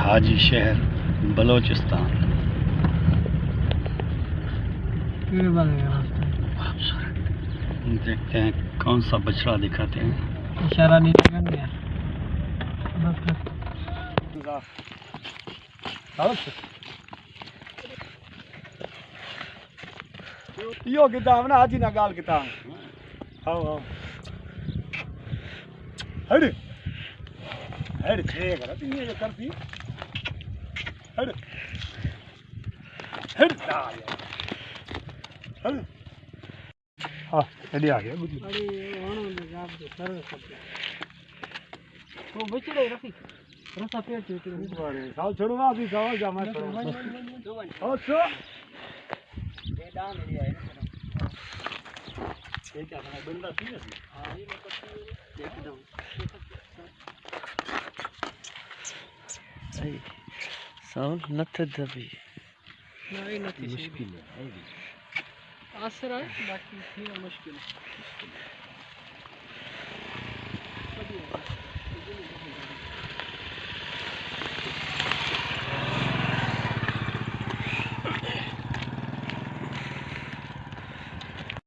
हाजी शहर बलोचिस्तान। देखते हैं कौन सा बछड़ा दिखाते हैं। इशारा नहीं करना यो किताब ना आज ही ना गाल किताब हाँ हाँ हट हट छे कर तू ये करती हट हट हट हाँ चलिए आ गया बुद्धि अरे वाणो ने गाब दे सरस तो बचड़े रखी रसा पेट चूटी अरे साल छोड़ो ना अभी साल जा मैं अच्छा ये डाल लिया है ये क्या बना बंदा थी हां ये पत्ती एकदम सही साउंड नथ दबी नहीं नहीं मुश्किल है आसरा बाकी थी मुश्किल